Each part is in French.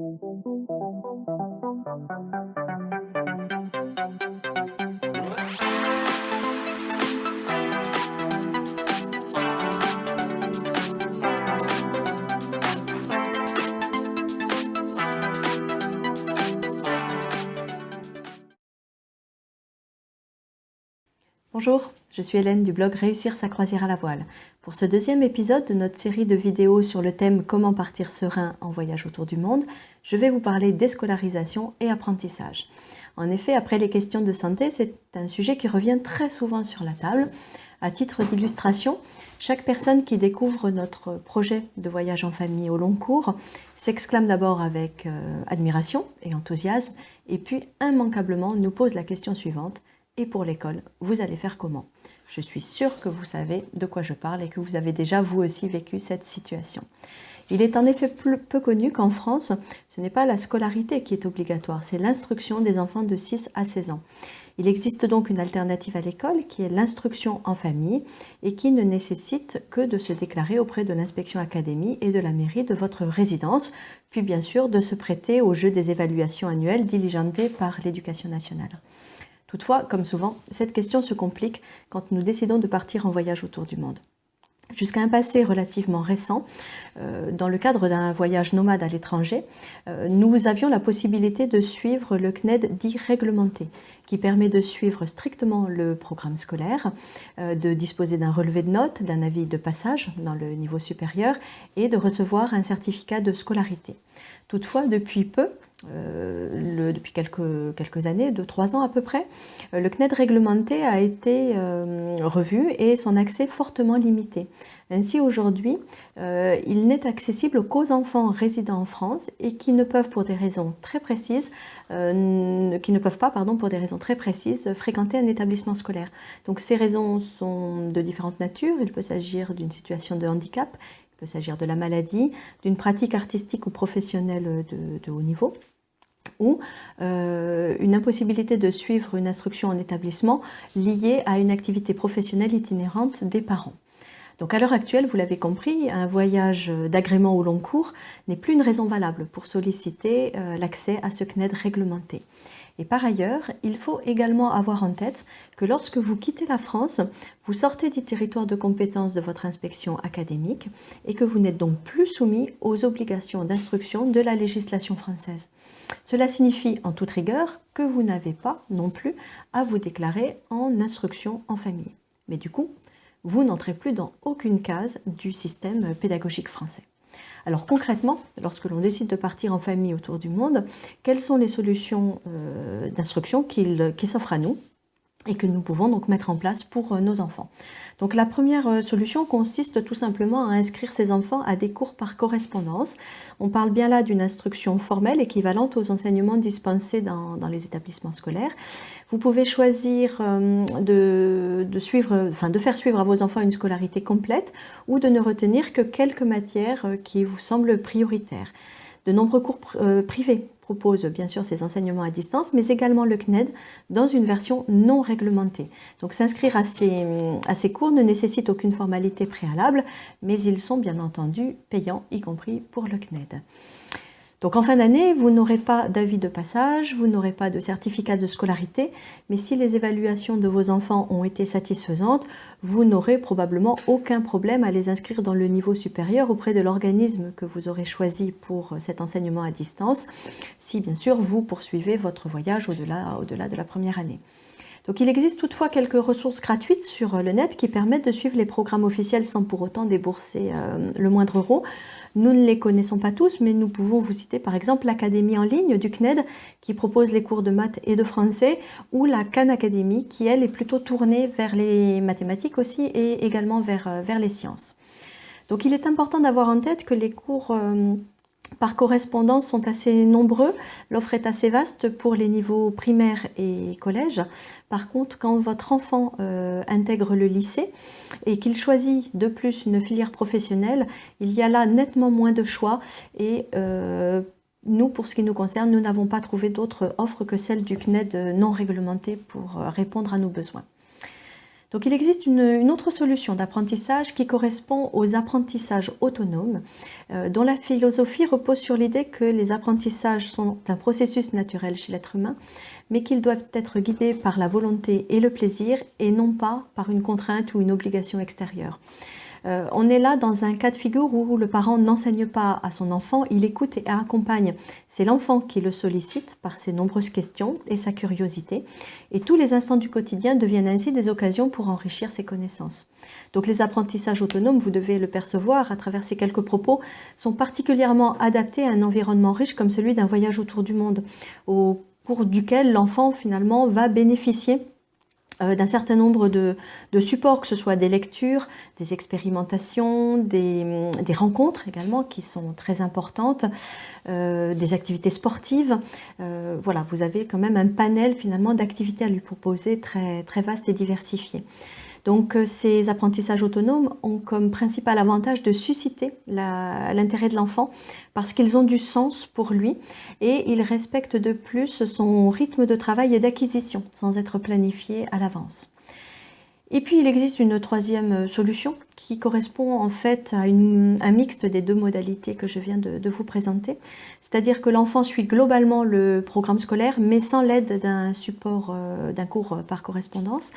Bonjour, je suis Hélène du blog Réussir sa croisière à la voile. Pour ce deuxième épisode de notre série de vidéos sur le thème Comment partir serein en voyage autour du monde, je vais vous parler déscolarisation et apprentissage. En effet, après les questions de santé, c'est un sujet qui revient très souvent sur la table. À titre d'illustration, chaque personne qui découvre notre projet de voyage en famille au long cours s'exclame d'abord avec admiration et enthousiasme, et puis immanquablement nous pose la question suivante: et pour l'école, vous allez faire comment? Je suis sûre que vous savez de quoi je parle et que vous avez déjà vous aussi vécu cette situation. Il est en effet peu connu qu'en France, ce n'est pas la scolarité qui est obligatoire, c'est l'instruction des enfants de 6 à 16 ans. Il existe donc une alternative à l'école qui est l'instruction en famille et qui ne nécessite que de se déclarer auprès de l'inspection académie et de la mairie de votre résidence, puis bien sûr de se prêter au jeu des évaluations annuelles diligentées par l'Éducation nationale. Toutefois, comme souvent, cette question se complique quand nous décidons de partir en voyage autour du monde. Jusqu'à un passé relativement récent, dans le cadre d'un voyage nomade à l'étranger, nous avions la possibilité de suivre le CNED dit réglementé, qui permet de suivre strictement le programme scolaire, de disposer d'un relevé de notes, d'un avis de passage dans le niveau supérieur et de recevoir un certificat de scolarité. Toutefois, depuis peu, depuis quelques années, 2-3 ans à peu près, le CNED réglementé a été revu et son accès fortement limité. Ainsi, aujourd'hui, il n'est accessible qu'aux enfants résidant en France et qui ne peuvent pour des raisons très précises, fréquenter un établissement scolaire. Donc ces raisons sont de différentes natures. Il peut s'agir d'une situation de handicap, il peut s'agir de la maladie, d'une pratique artistique ou professionnelle de haut niveau, ou une impossibilité de suivre une instruction en établissement liée à une activité professionnelle itinérante des parents. Donc à l'heure actuelle, vous l'avez compris, un voyage d'agrément au long cours n'est plus une raison valable pour solliciter l'accès à ce CNED réglementé. Et par ailleurs, il faut également avoir en tête que lorsque vous quittez la France, vous sortez du territoire de compétence de votre inspection académique et que vous n'êtes donc plus soumis aux obligations d'instruction de la législation française. Cela signifie en toute rigueur que vous n'avez pas non plus à vous déclarer en instruction en famille. Mais du coup, vous n'entrez plus dans aucune case du système pédagogique français. Alors concrètement, lorsque l'on décide de partir en famille autour du monde, quelles sont les solutions d'instruction qui s'offrent à nous et que nous pouvons donc mettre en place pour nos enfants? Donc la première solution consiste tout simplement à inscrire ses enfants à des cours par correspondance. On parle bien là d'une instruction formelle équivalente aux enseignements dispensés dans les établissements scolaires. Vous pouvez choisir de faire suivre à vos enfants une scolarité complète ou de ne retenir que quelques matières qui vous semblent prioritaires. De nombreux cours privés proposent bien sûr ces enseignements à distance, mais également le CNED dans une version non réglementée. Donc s'inscrire à ces cours ne nécessite aucune formalité préalable, mais ils sont bien entendu payants, y compris pour le CNED. Donc en fin d'année, vous n'aurez pas d'avis de passage, vous n'aurez pas de certificat de scolarité, mais si les évaluations de vos enfants ont été satisfaisantes, vous n'aurez probablement aucun problème à les inscrire dans le niveau supérieur auprès de l'organisme que vous aurez choisi pour cet enseignement à distance, si bien sûr vous poursuivez votre voyage au-delà de la première année. Donc il existe toutefois quelques ressources gratuites sur le net qui permettent de suivre les programmes officiels sans pour autant débourser le moindre euro. Nous ne les connaissons pas tous, mais nous pouvons vous citer par exemple l'Académie en ligne du CNED qui propose les cours de maths et de français, ou la Khan Academy qui elle est plutôt tournée vers les mathématiques aussi et également vers les sciences. Donc il est important d'avoir en tête que les cours par correspondance sont assez nombreux, l'offre est assez vaste pour les niveaux primaires et collège. Par contre, quand votre enfant intègre le lycée et qu'il choisit de plus une filière professionnelle, il y a là nettement moins de choix et nous, pour ce qui nous concerne, nous n'avons pas trouvé d'autre offre que celle du CNED non réglementé pour répondre à nos besoins. Donc il existe une autre solution d'apprentissage qui correspond aux apprentissages autonomes, dont la philosophie repose sur l'idée que les apprentissages sont un processus naturel chez l'être humain, mais qu'ils doivent être guidés par la volonté et le plaisir et non pas par une contrainte ou une obligation extérieure. On est là dans un cas de figure où le parent n'enseigne pas à son enfant, il écoute et accompagne. C'est l'enfant qui le sollicite par ses nombreuses questions et sa curiosité. Et tous les instants du quotidien deviennent ainsi des occasions pour enrichir ses connaissances. Donc les apprentissages autonomes, vous devez le percevoir à travers ces quelques propos, sont particulièrement adaptés à un environnement riche comme celui d'un voyage autour du monde, au cours duquel l'enfant finalement va bénéficier d'un certain nombre de supports, que ce soit des lectures, des expérimentations, des rencontres également qui sont très importantes, des activités sportives. Voilà, vous avez quand même un panel finalement d'activités à lui proposer très, très vaste et diversifié. Donc ces apprentissages autonomes ont comme principal avantage de susciter l'intérêt de l'enfant parce qu'ils ont du sens pour lui et ils respectent de plus son rythme de travail et d'acquisition sans être planifiés à l'avance. Et puis il existe une troisième solution qui correspond en fait à un mixte des deux modalités que je viens de vous présenter. C'est-à-dire que l'enfant suit globalement le programme scolaire mais sans l'aide d'un support, d'un cours par correspondance.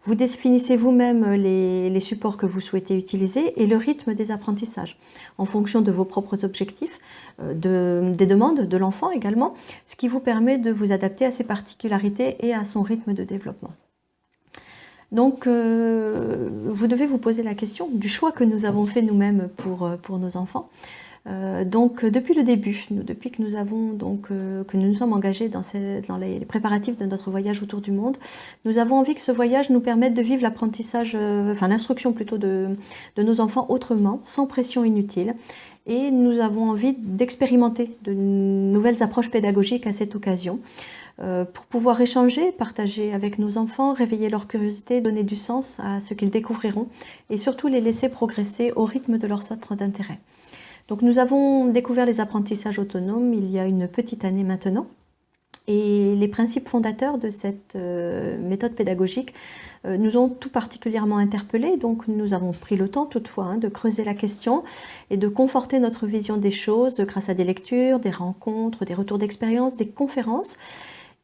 Vous définissez vous-même les supports que vous souhaitez utiliser et le rythme des apprentissages en fonction de vos propres objectifs, des demandes de l'enfant également, ce qui vous permet de vous adapter à ses particularités et à son rythme de développement. Donc, vous devez vous poser la question du choix que nous avons fait nous-mêmes pour nos enfants. Donc depuis le début, depuis que nous nous sommes engagés dans les préparatifs de notre voyage autour du monde, nous avons envie que ce voyage nous permette de vivre l'apprentissage, l'instruction plutôt de nos enfants autrement, sans pression inutile. Et nous avons envie d'expérimenter de nouvelles approches pédagogiques à cette occasion, pour pouvoir échanger, partager avec nos enfants, réveiller leur curiosité, donner du sens à ce qu'ils découvriront et surtout les laisser progresser au rythme de leur centre d'intérêt. Donc nous avons découvert les apprentissages autonomes il y a une petite année maintenant et les principes fondateurs de cette méthode pédagogique nous ont tout particulièrement interpellés. Donc nous avons pris le temps toutefois de creuser la question et de conforter notre vision des choses grâce à des lectures, des rencontres, des retours d'expérience, des conférences.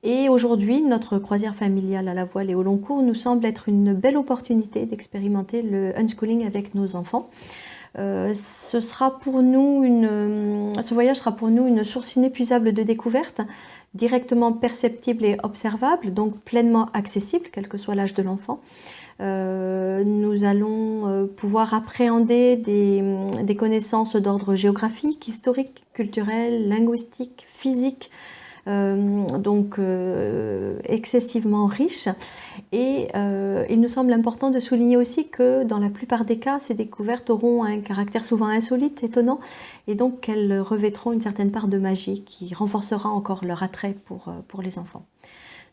Et aujourd'hui, notre croisière familiale à la voile et au long cours nous semble être une belle opportunité d'expérimenter le unschooling avec nos enfants. Ce voyage sera pour nous une source inépuisable de découvertes, directement perceptible et observable, donc pleinement accessible, quel que soit l'âge de l'enfant. Nous allons pouvoir appréhender des connaissances d'ordre géographique, historique, culturel, linguistique, physique, excessivement riche. Et il nous semble important de souligner aussi que dans la plupart des cas, ces découvertes auront un caractère souvent insolite, étonnant, et donc qu'elles revêtront une certaine part de magie qui renforcera encore leur attrait pour les enfants.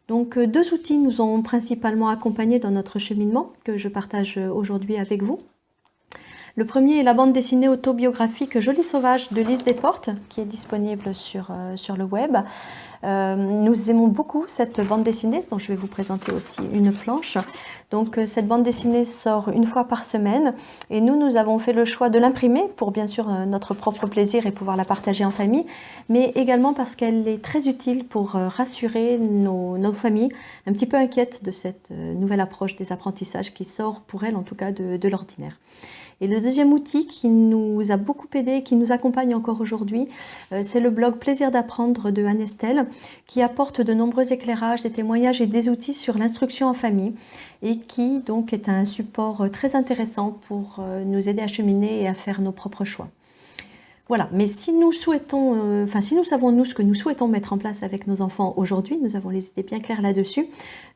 Donc deux outils nous ont principalement accompagnés dans notre cheminement que je partage aujourd'hui avec vous. Le premier est la bande dessinée autobiographique Jolie Sauvage de Lise Desportes, qui est disponible sur le web. Nous aimons beaucoup cette bande dessinée, dont je vais vous présenter aussi une planche. Donc cette bande dessinée sort une fois par semaine et nous avons fait le choix de l'imprimer pour bien sûr notre propre plaisir et pouvoir la partager en famille, mais également parce qu'elle est très utile pour rassurer nos familles un petit peu inquiètes de cette nouvelle approche des apprentissages qui sort pour elles en tout cas de l'ordinaire. Et le deuxième outil qui nous a beaucoup aidé, qui nous accompagne encore aujourd'hui, c'est le blog Plaisir d'apprendre de Anne-Estelle, qui apporte de nombreux éclairages, des témoignages et des outils sur l'instruction en famille et qui donc est un support très intéressant pour nous aider à cheminer et à faire nos propres choix. Voilà, mais si nous souhaitons, si nous savons nous ce que nous souhaitons mettre en place avec nos enfants aujourd'hui, nous avons les idées bien claires là-dessus,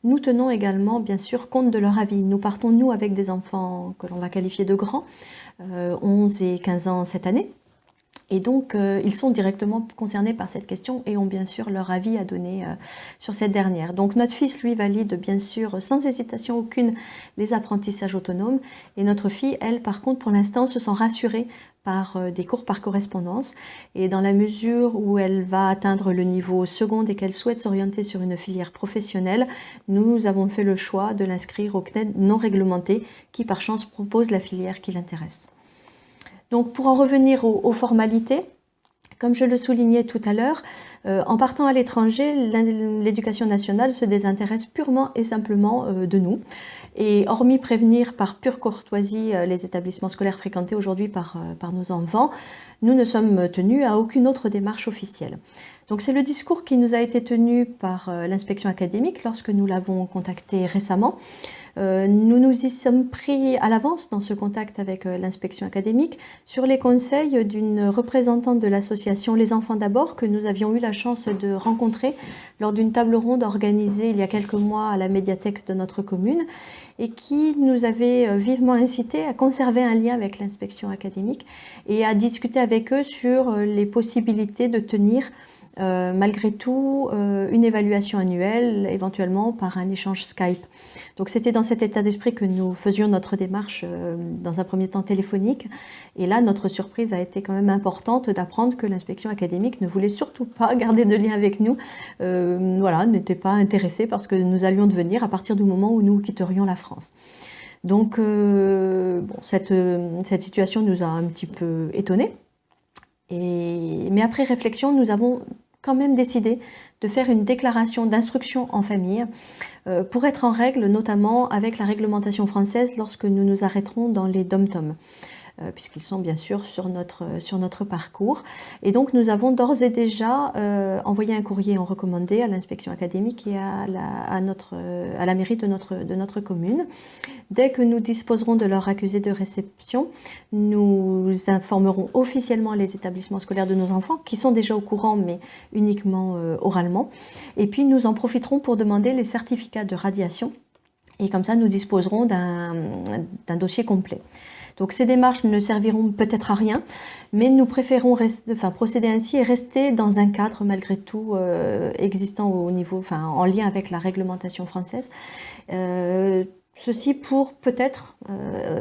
nous tenons également bien sûr compte de leur avis. Nous partons nous avec des enfants que l'on va qualifier de grands, 11 et 15 ans cette année. Et donc, ils sont directement concernés par cette question et ont bien sûr leur avis à donner sur cette dernière. Donc, notre fils, lui, valide bien sûr sans hésitation aucune les apprentissages autonomes. Et notre fille, elle, par contre, pour l'instant, se sent rassurée par des cours par correspondance, et dans la mesure où elle va atteindre le niveau second et qu'elle souhaite s'orienter sur une filière professionnelle, nous avons fait le choix de l'inscrire au CNED non réglementé qui par chance propose la filière qui l'intéresse. Donc pour en revenir aux formalités, comme je le soulignais tout à l'heure, en partant à l'étranger, l'éducation nationale se désintéresse purement et simplement de nous. Et hormis prévenir par pure courtoisie les établissements scolaires fréquentés aujourd'hui par nos enfants, nous ne sommes tenus à aucune autre démarche officielle. Donc c'est le discours qui nous a été tenu par l'inspection académique lorsque nous l'avons contacté récemment. Nous nous y sommes pris à l'avance dans ce contact avec l'inspection académique sur les conseils d'une représentante de l'association Les Enfants d'abord que nous avions eu la chance de rencontrer lors d'une table ronde organisée il y a quelques mois à la médiathèque de notre commune et qui nous avait vivement incité à conserver un lien avec l'inspection académique et à discuter avec eux sur les possibilités de tenir malgré tout une évaluation annuelle, éventuellement par un échange Skype. Donc c'était dans cet état d'esprit que nous faisions notre démarche dans un premier temps téléphonique. Et là, notre surprise a été quand même importante d'apprendre que l'inspection académique ne voulait surtout pas garder de lien avec nous, voilà, n'était pas intéressée parce que nous allions devenir à partir du moment où nous quitterions la France. Donc bon, cette situation nous a un petit peu étonnés. Mais après réflexion, nous avons quand même décidé de faire une déclaration d'instruction en famille pour être en règle, notamment avec la réglementation française lorsque nous nous arrêterons dans les dom-toms, puisqu'ils sont bien sûr sur notre parcours. Et donc nous avons d'ores et déjà envoyé un courrier en recommandé à l'inspection académique et à la mairie de notre commune. Dès que nous disposerons de leur accusé de réception, nous informerons officiellement les établissements scolaires de nos enfants, qui sont déjà au courant, mais uniquement oralement. Et puis nous en profiterons pour demander les certificats de radiation. Et comme ça, nous disposerons d'un dossier complet. Donc ces démarches ne serviront peut-être à rien, mais nous préférons procéder ainsi et rester dans un cadre malgré tout existant au niveau, en lien avec la réglementation française. Ceci pour peut-être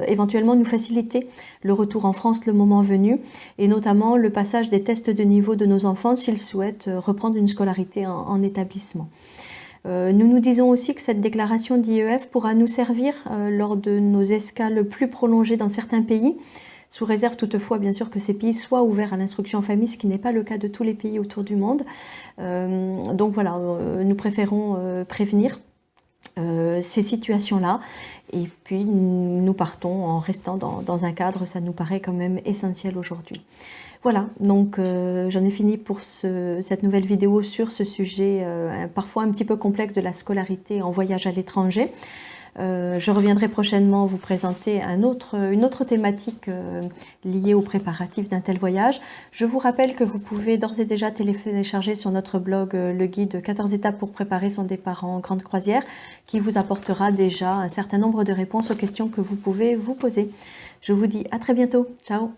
éventuellement nous faciliter le retour en France le moment venu et notamment le passage des tests de niveau de nos enfants s'ils souhaitent reprendre une scolarité en établissement. Nous nous disons aussi que cette déclaration d'IEF pourra nous servir lors de nos escales plus prolongées dans certains pays, sous réserve toutefois bien sûr que ces pays soient ouverts à l'instruction en famille, ce qui n'est pas le cas de tous les pays autour du monde. Donc voilà, nous préférons prévenir ces situations-là et puis nous partons en restant dans un cadre, ça nous paraît quand même essentiel aujourd'hui. Voilà, donc j'en ai fini pour cette nouvelle vidéo sur ce sujet parfois un petit peu complexe de la scolarité en voyage à l'étranger. Je reviendrai prochainement vous présenter une autre thématique liée aux préparatifs d'un tel voyage. Je vous rappelle que vous pouvez d'ores et déjà télécharger sur notre blog le guide 14 étapes pour préparer son départ en grande croisière qui vous apportera déjà un certain nombre de réponses aux questions que vous pouvez vous poser. Je vous dis à très bientôt. Ciao!